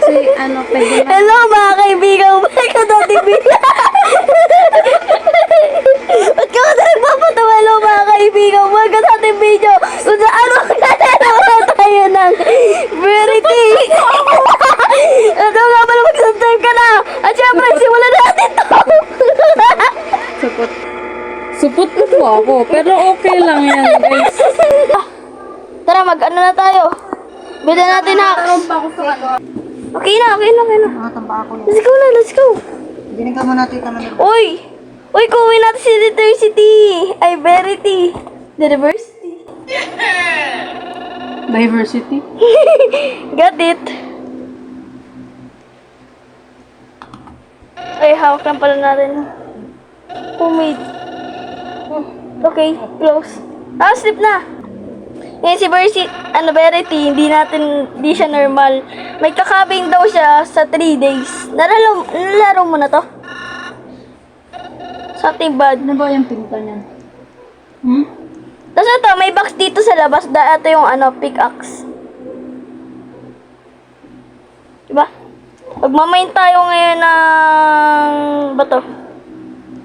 kasi ano, pwede na. Hello mga kaibigan, welcome to TV. Ba't ka ba nagpapatawa? Hello mga kaibigan, welcome to TV video. Kung saan magkakalawa tayo ng Verity. Ito nga pala, mag-subscribe ka na. At syempre, simulan natin to. Supot. Supot na po ako, pero okay lang yan, guys. Tara, mag-ano na tayo. Bila natin na. Okay na. Tamba ako yun. Let's go na, let's go. Dinig ka muna tita man. Uy, kuwi natin si Diversity. Ay, Verity. Diversity. Diversity. Got it. Ay, hawak lang pala natin. Homemade. Okay, close. Sleep na. Ngayon si Verity, hindi siya normal. May kakabing daw siya sa 3 days. Nalaro mo na to? Something bad. Ano ba yung pinta niyan? Tapos ito, may box dito sa labas. Ito yung pickaxe. Diba? Magmamain tayo ngayon ng bato.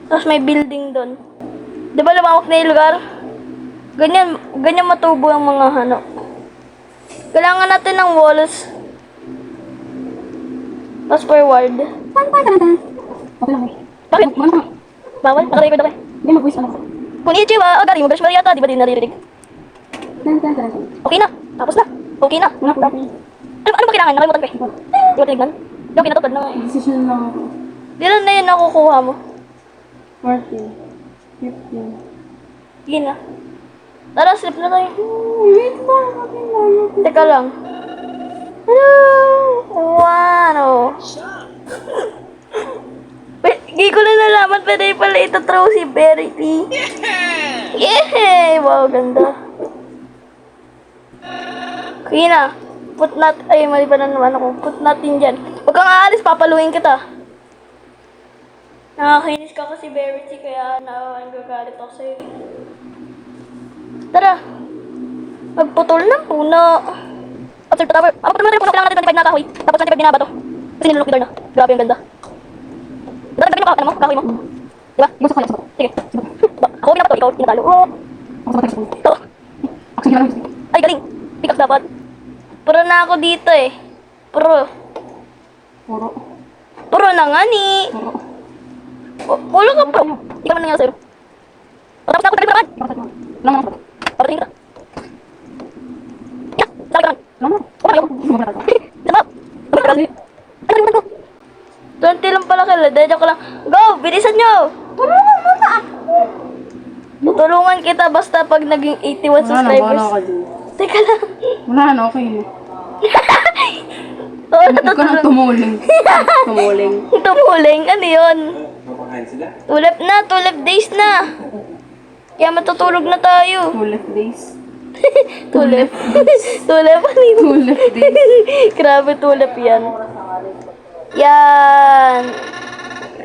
Tapos may building doon. Diba lumawak na yung lugar? Ganyan matubo ang mga Kailangan natin ng walls. Tapos forward. Okay lang, Bakit? Ano? Bawal? Nakarecord ako eh. Hindi mag-voice ano. Konnichiwa! Gari mo, Besh Mariata. Di ba din naririnig? Okay na. Tapos na. Okay na. Wala ko. Ano ba kailangan? Nakalimutan ko eh. Di ba tinignan? Di ba pinatupad na eh. Decision lang ako. Di lang na yun nakukuha mo. 14. 15. Sige na. Tara, sleep na tayo. Wait lang. Teka lang. Ano? Hindi ko na nalaman, pwede pala ito throw si Verity. Yay! Wow, ganda. Okay na. Mali pa na naman ako. Put natin dyan. Huwag kang aalis, papaluin kita. Nakakainis ka kasi Verity, kaya nagagalit ako sa'yo. Tara. Magputol ng puno. Observe the tower. Putol mo na tayo puno. Kailangan natin 25 na kahoy. Tapos 25 binaba to. Kasi nilulok door na. Grabe yung ganda. Dagdagan yung kahoy mo. Diba? Gusto ko lang sa Sige. Ako pinapato. Ikaw pinatalo. Ako sa tayo. Ito. Sige lang. Ay, galing. Pickaxe dapat. Puro na ako dito eh. Puro na nga ni. Pulo ka pa. Hindi ka man nangyari sa'yo. Tapos na ako tayo naman. Lang. Parating kita. Yeah, sabi ka naman. Kumayo. Diba? Ano ko? 20 lang pala kila. Dadya ko lang. Go! Bilisan nyo! Tulungan mo na ako. Tutulungan kita basta pag naging 81 subscribers. Wala ka dun. Teka lang. Wala na, okay na. Oo, Huwag ka nang tumuling. Tumuling? Ano yun? Tulip days na. Kaya matutulog na tayo. Tulip days. Tulip. Tulip. Ano yun? Tulip days. Grabe tulip yan. Yan.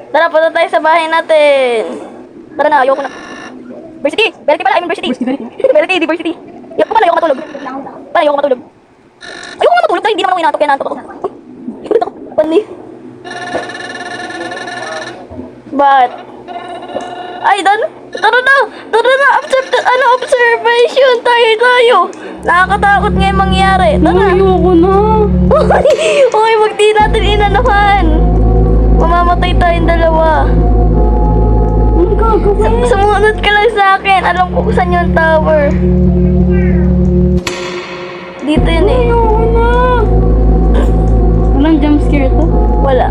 Tara, punta tayo sa bahay natin. Tara na, ayoko na. Diversity! Verity pala, I'm Diversity. Verity, Diversity. Ayoko matulog. Ayoko matulog dahil hindi naman ako inatok, kaya naantok ako. Pani. Bakit? Ay, tara na! Observation! Tayo! Nakakatakot nga yung mangyari. Tara! Ayoko na. Okay, wag di natin inanahan. Mamamatay tayong dalawa. Ano gagawin? Sumunod ka lang sa akin. Alam ko kung saan yung tower. Dito yun eh. Ayoko na. Walang jump scare to? Wala.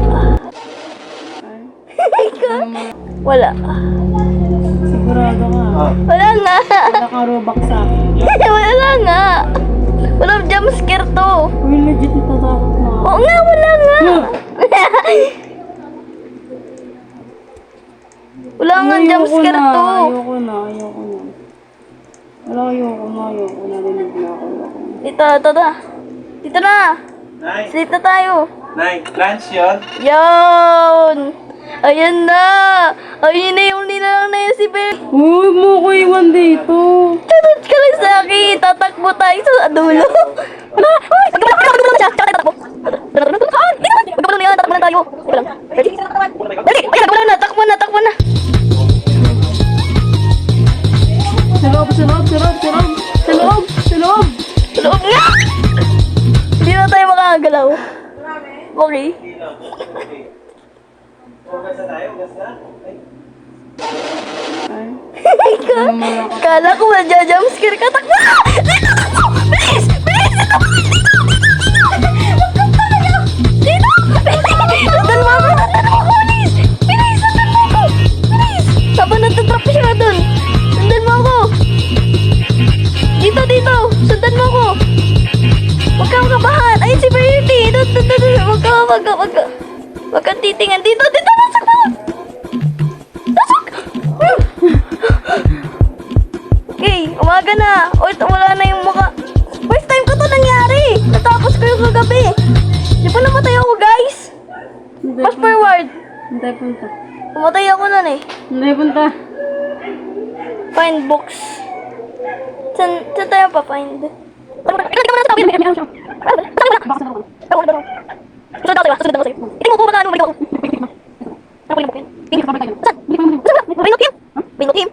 Wala. Sigurado ka. Wala nga. Wala kang robak sa akin. Wala nga. Walang jump scare to. Uy, legit natatakot na ako. Oo nga, wala nga. Wala nga jump scare to. Ayoko na. Wala, ayoko na. Narinig na ako. Dito na. Nay, Sleep na tayo. Nay, lunch yun? Yan. Ayan na. Ayun na yung nilalang na yun si Bear. Uy, mo ko iwan dito. Charot ka lang sa akin. Tatakbo tayo sa dulo. Ano? Uy! Tatakbo na siya. Tsaka tayo tatakbo. Okay. Hindi lang. Okay. Hugas na tayo, hugas na. Ay, Ay. Ano mo lang ako. Kala ko magja-jumpscare ka. Takbo! Dito! Takbo! Bilis! Bilis! Dito! Dito! Sundan mo ako! Sundan mo ako! Bilis! Bilis! Sundan mo ako! Bilis! Habang nagtatrap siya dun. Sundan mo ako! Dito! Dito! Sundan mo ako! Huwag kang kabahan! Ay, si Bertie! Huwag kang titingan. Dito! Dito! Pasok mo! Pasok! Okay, umaga na. O, wala na yung mukha. First time ko to nangyari. Natapos ko yung kagabi. Di ba namatay ako, guys? Hindi Fast punta. forward. Hindi punta. Umatay ako nun eh. Hindi punta. Find books. Saan tayo pa-find? Ilan ka mo na sa tawin? Susunod ako sa'yo. Hindi mo po baka ano, balik ako. Ano ko yung book yan? Saan? Bring up him? Bring up him?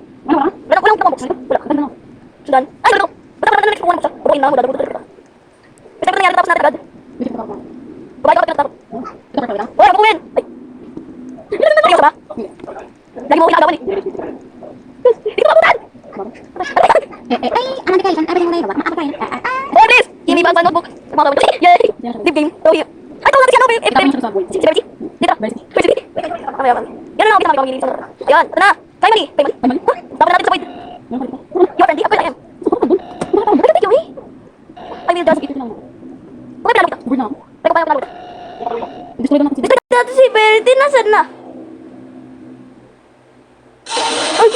Walang books. Wala. Sundan. Ay, wala. Basta wala na next kukuha ng buksa. Bukuin na ako. Kasi ito nangyari tapos na agad. Babae ka pinatapos. Wala, bukuin! Ay. Lagi ka ba? Lagi mo ginagawa ni. Hindi ko mabutan! Oh, please! Give me back my notebook. Yay! Deep game. Oh, here. Ay, ito natin siya, no? Si Bertie? Dito. Bertie. Mamaya kami. Yan na lang, kita kami sa Ayan, ito na. Kay Mali. Kay Mali. Dapat natin sa void. Your friend, apple I am. Bakit tayo eh? I will just... Bakit pinalog kita? Teka, paano pinalog kita? Destroy natin si Bertie. Nasaan na? Ay!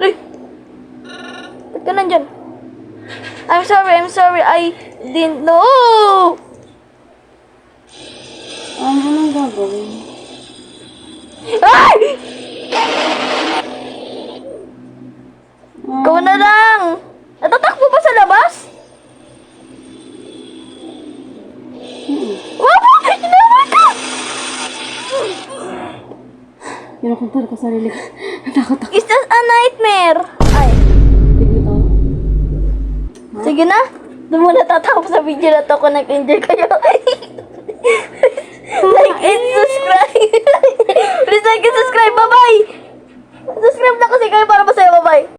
Ay! Ba't ka nandyan? I'm sorry, I didn't know! Anong gagawin? Ay! Ikaw na lang! Natatakbo pa sa labas? Wala! Inawa ka! Kinakontrol ko sarili ko. Natakot ako. Is that a nightmare? Ay. Dito. Sige na. Doon mo natatapos sa video na to kung nag-enjoy kayo. Like and subscribe. Please like and subscribe. Bye-bye. Subscribe na kasi kayo para masaya. Bye-bye.